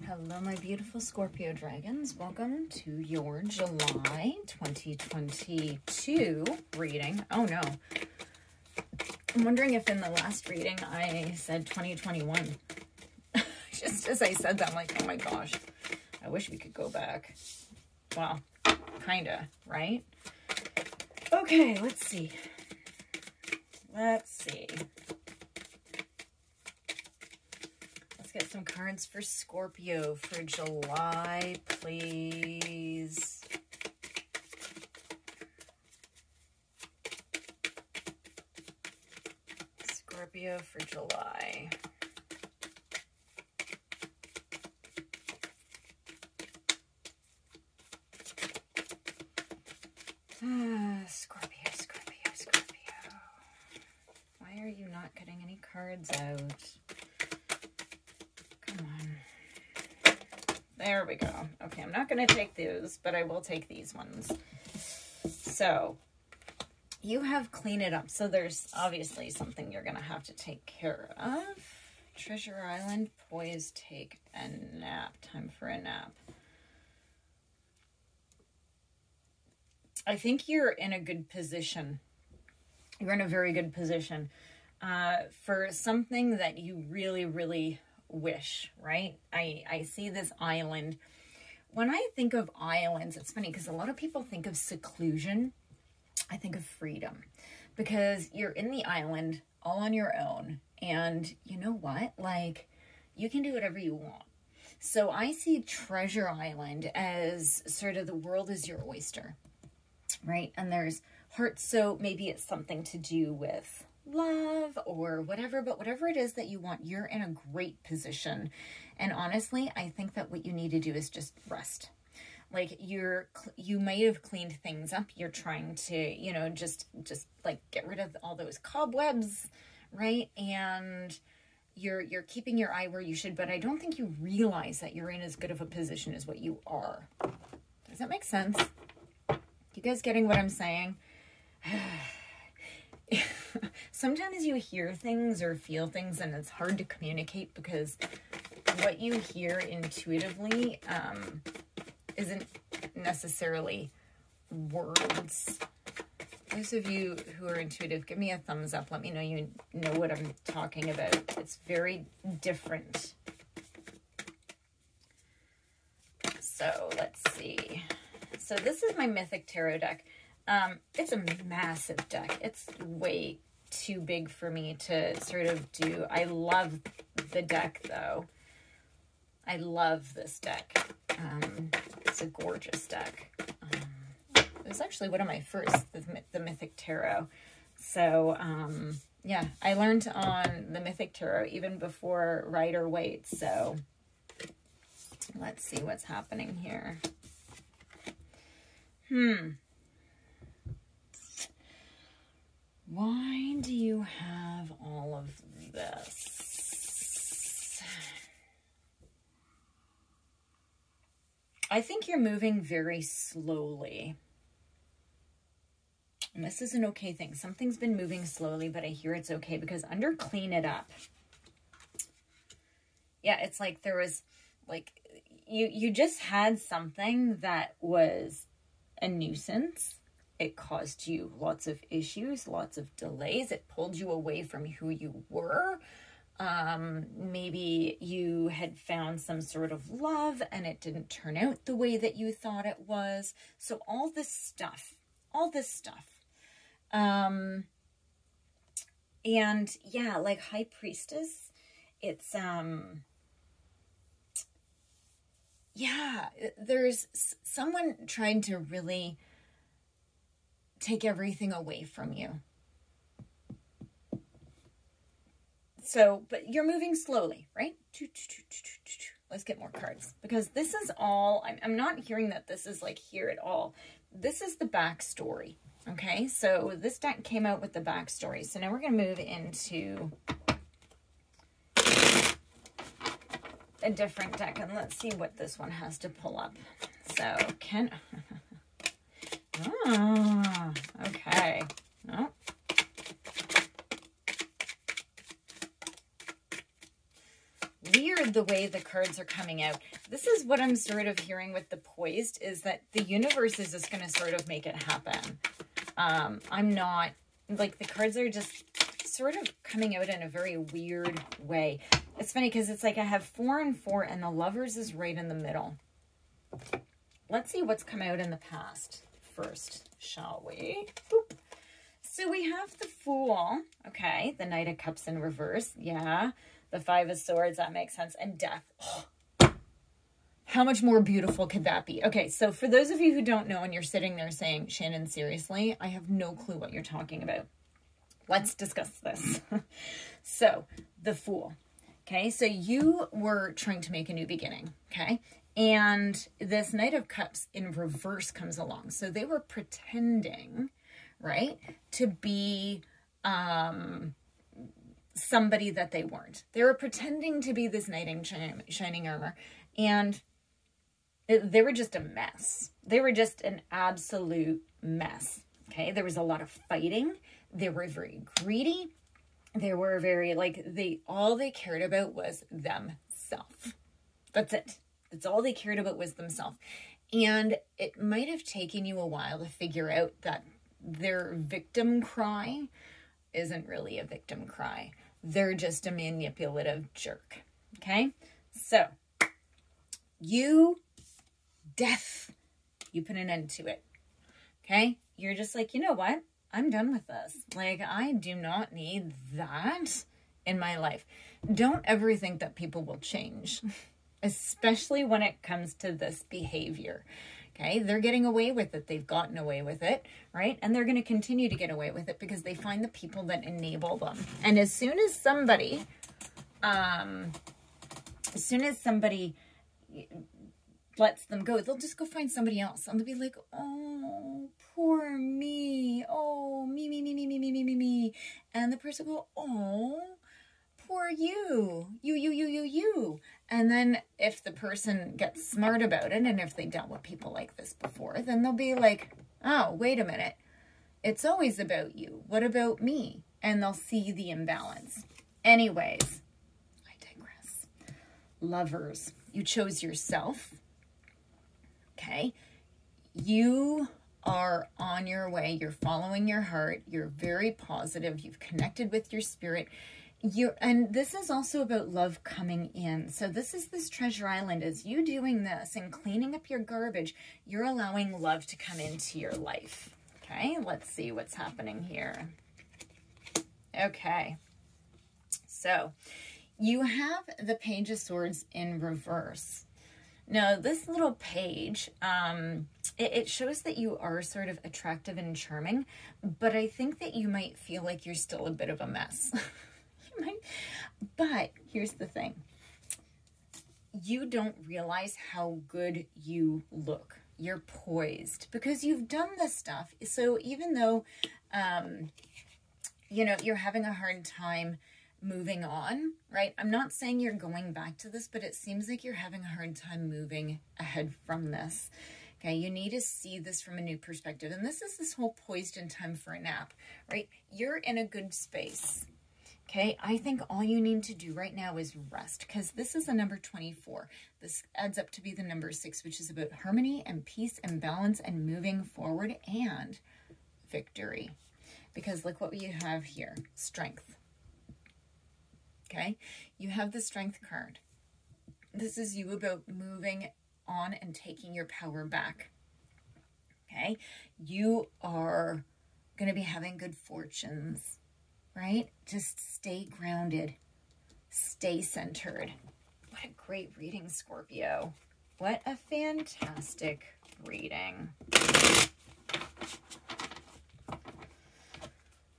Hello, my beautiful Scorpio dragons. Welcome to your July 2022 reading. Oh no. I'm wondering if in the last reading I said 2021. Just as I said that, I'm like, oh my gosh. I wish we could go back. Well, kinda, right? Okay, let's see. Let's see. Let's get some cards for Scorpio for July, please. Scorpio for July. Scorpio, Scorpio, Scorpio. Why are you not getting any cards out? Come on. There we go. Okay, I'm not going to take those, but I will take these ones. So, you have clean it up. So there's obviously something you're going to have to take care of. Treasure Island, poise, take a nap. Time for a nap. I think you're in a good position. You're in a very good position for something that you really, really wish, right? I see this island. When I think of islands, it's funny because a lot of people think of seclusion. I think of freedom because you're in the island all on your own. And you know what? Like, you can do whatever you want. So I see Treasure Island as sort of the world is your oyster, right? And there's hearts. So maybe it's something to do with love or whatever, but whatever it is that you want, you're in a great position. And honestly, I think that what you need to do is just rest. Like you might have cleaned things up. You're trying to, you know, just like get rid of all those cobwebs, right? And you're keeping your eye where you should, but I don't think you realize that you're in as good of a position as what you are. Does that make sense? You guys getting what I'm saying? Sometimes you hear things or feel things and it's hard to communicate because what you hear intuitively isn't necessarily words. Those of you who are intuitive, give me a thumbs up. Let me know you know what I'm talking about. It's very different. So let's see. So this is my Mythic Tarot deck. It's a massive deck. It's way too big for me to sort of do. I love the deck, though. I love this deck. It's a gorgeous deck. It was actually one of my first, the Mythic Tarot. So, yeah, I learned on the Mythic Tarot even before Rider-Waite. So, let's see what's happening here. Why do you have all of this? I think you're moving very slowly. And this is an okay thing. Something's been moving slowly, but I hear it's okay because under clean it up. Yeah, it's like there was, like, you just had something that was a nuisance. It caused you lots of issues, lots of delays. It pulled you away from who you were. Maybe you had found some sort of love and it didn't turn out the way that you thought it was. So all this stuff. And yeah, like High Priestess, it's, yeah, there's someone trying to really take everything away from you. So, but you're moving slowly, right? Let's get more cards because this is all, I'm not hearing that this is like here at all. This is the backstory, okay? So this deck came out with the backstory. So now we're going to move into a different deck and let's see what this one has to pull up. So okay. Oh. Weird love the way the cards are coming out. This is what I'm sort of hearing with the poised, is that the universe is just going to sort of make it happen. I'm not, like, the cards are just sort of coming out in a very weird way. It's funny because it's like I have 4 and 4 and the Lovers is right in the middle. Let's see what's come out in the past first, shall we? Boop. So we have the Fool, okay, the Knight of Cups in reverse, yeah. The 5 of Swords, that makes sense, and Death. Oh, how much more beautiful could that be? Okay, so for those of you who don't know and you're sitting there saying, Shannon, seriously, I have no clue what you're talking about. Let's discuss this. So, the Fool. Okay, so you were trying to make a new beginning, okay? And this Knight of Cups in reverse comes along. So they were pretending, right, to be somebody that they weren't. They were pretending to be this knight in shining armor. And they were just a mess. They were just an absolute mess, okay? There was a lot of fighting. They were very greedy. They were very, like, all they cared about was themselves. That's it. That's all they cared about was themselves. And it might have taken you a while to figure out that their victim cry isn't really a victim cry. They're just a manipulative jerk. Okay? So, Death, you put an end to it. Okay? You're just like, you know what? I'm done with this. Like, I do not need that in my life. Don't ever think that people will change, especially when it comes to this behavior. Okay? They're getting away with it. They've gotten away with it, right? And they're going to continue to get away with it because they find the people that enable them. And as soon as somebody lets them go, they'll just go find somebody else. And they'll be like, oh, poor me. Oh, me. And the person will go, oh, poor you. You. And then if the person gets smart about it, and if they dealt with people like this before, then they'll be like, oh, wait a minute. It's always about you. What about me? And they'll see the imbalance. Anyways, I digress. Lovers, you chose yourself. Okay, you are on your way. You're following your heart. You're very positive. You've connected with your spirit. And this is also about love coming in. So this is this treasure island. As you doing this and cleaning up your garbage, you're allowing love to come into your life. Okay, let's see what's happening here. Okay, so you have the Page of Swords in reverse. Now, this little page, it shows that you are sort of attractive and charming, but I think that you might feel like you're still a bit of a mess. You might, but here's the thing. You don't realize how good you look. You're poised because you've done this stuff. So even though, you know, you're having a hard time moving on, right? I'm not saying you're going back to this, but it seems like you're having a hard time moving ahead from this. Okay, you need to see this from a new perspective. And this is this whole poised in time for a nap, right? You're in a good space. Okay, I think all you need to do right now is rest, because this is a number 24. This adds up to be the number 6, which is about harmony and peace and balance and moving forward and victory. Because look what we have here, strength. Okay, you have the Strength card. This is you about moving on and taking your power back. Okay, you are going to be having good fortunes, right? Just stay grounded, stay centered. What a great reading, Scorpio. What a fantastic reading.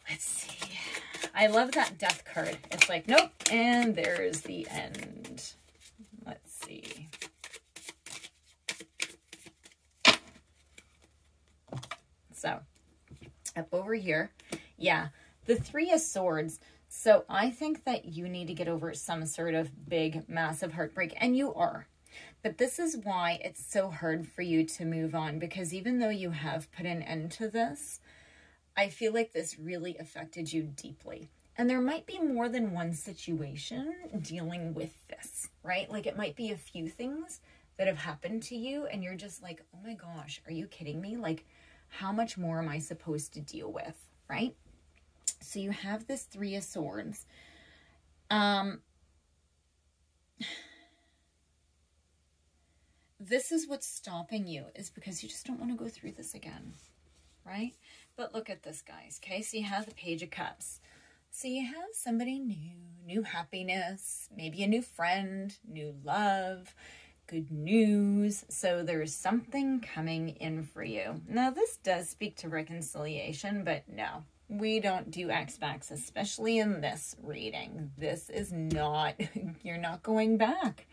Let's see. I love that Death card. It's like, nope, and there's the end. Let's see. So, up over here, yeah, the 3 of Swords. So I think that you need to get over some sort of big, massive heartbreak, and you are. But this is why it's so hard for you to move on, because even though you have put an end to this, I feel like this really affected you deeply. And there might be more than one situation dealing with this, right? Like it might be a few things that have happened to you and you're just like, oh my gosh, are you kidding me? Like, how much more am I supposed to deal with, right? So you have this Three of Swords. This is what's stopping you, is because you just don't want to go through this again, right? But look at this, guys, okay? So you have the Page of Cups. So you have somebody new happiness, maybe a new friend, new love, good news. So there's something coming in for you. Now, this does speak to reconciliation, but no, we don't do X-Backs, especially in this reading. This is not, you're not going back,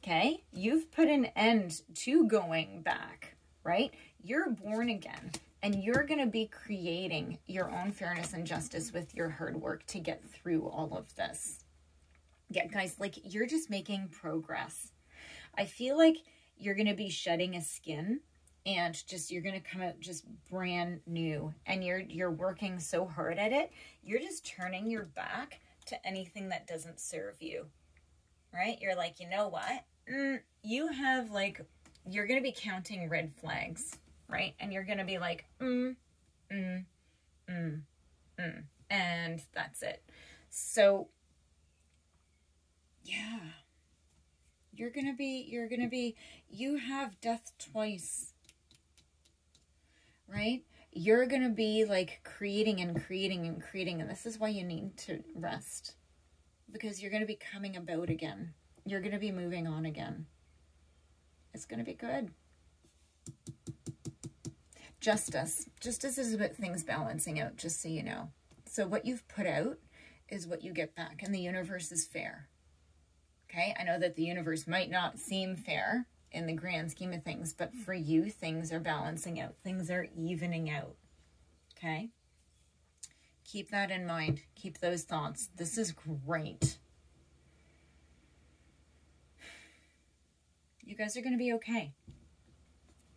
okay? You've put an end to going back, right? You're born again. And you're going to be creating your own fairness and justice with your hard work to get through all of this. Yeah, guys, like you're just making progress. I feel like you're going to be shedding a skin and just you're going to come out just brand new. And you're working so hard at it. You're just turning your back to anything that doesn't serve you. Right? You're like, you know what? You have like, you're going to be counting red flags. Right? And you're going to be like, and that's it. So, yeah, you have death twice, right? You're going to be like creating and creating and creating. And this is why you need to rest, because you're going to be coming about again. You're going to be moving on again. It's going to be good. Justice. Justice is about things balancing out, just so you know. So what you've put out is what you get back, and the universe is fair. Okay? I know that the universe might not seem fair in the grand scheme of things, but for you, things are balancing out. Things are evening out. Okay? Keep that in mind. Keep those thoughts. This is great. You guys are going to be okay.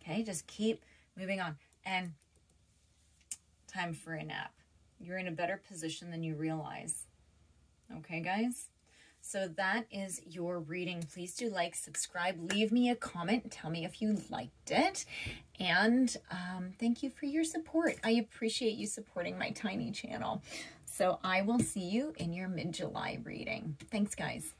Okay? Just keep moving on. And time for a nap. You're in a better position than you realize. Okay, guys? So that is your reading. Please do like, subscribe, leave me a comment, tell me if you liked it. And thank you for your support. I appreciate you supporting my tiny channel. So I will see you in your mid-July reading. Thanks, guys.